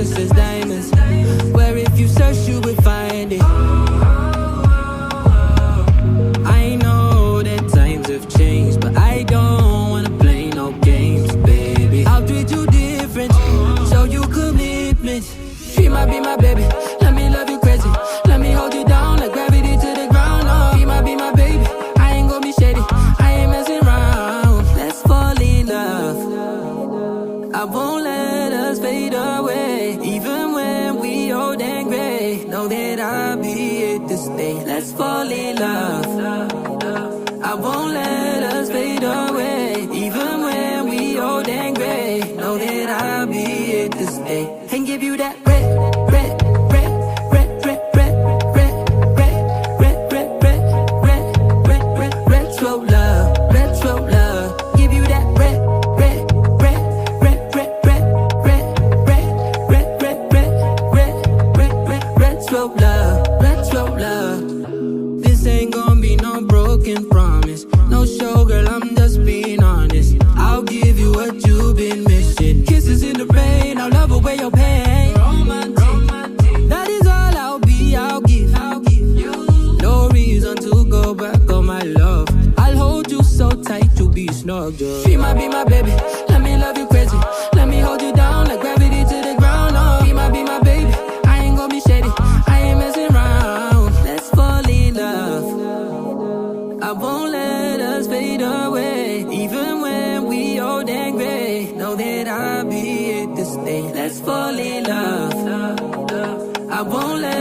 just as diamonds, where if you search you will find it. I know that times have changed, but I don't wanna play no games, baby. I'll treat you different, show you commitment. She might be my baby, let me love you crazy, let me hold you down like gravity to the ground. Oh, she might be my baby, I ain't gonna be shady, I ain't messing around. Let's fall in love, I won't let us fade away. Even when we old and gray, know that I'll be here to stay. Let's fall in love, I won't let us fade away. Even when we old and gray, know that I'll be here to stay. And give you that red, red, red, red, red, red, red, red, red, red, red, red, red, red, retro love, retro love. Give you that red, red, red, red, red, red, red, red, red, red, red, red, red, red, retro love, retro love. This ain't gonna be no broken promise, no show, girl, I'm just being honest. I'll give you what you've been missing. Kisses in the rain, I'll love away your pain. Romantic, that is all I'll be, I'll give you. No reason to go back on my love. I'll hold you so tight to be snug, girl. She might be my baby, let me love you crazy, let me hold you down like gravity to the ground. Oh, she might be my baby, I ain't gonna be shady, I ain't messing around. Let's fall in love, I won't let us fade away. Even when we old and gray, know that I'll be here to stay. Let's fall in love, I won't let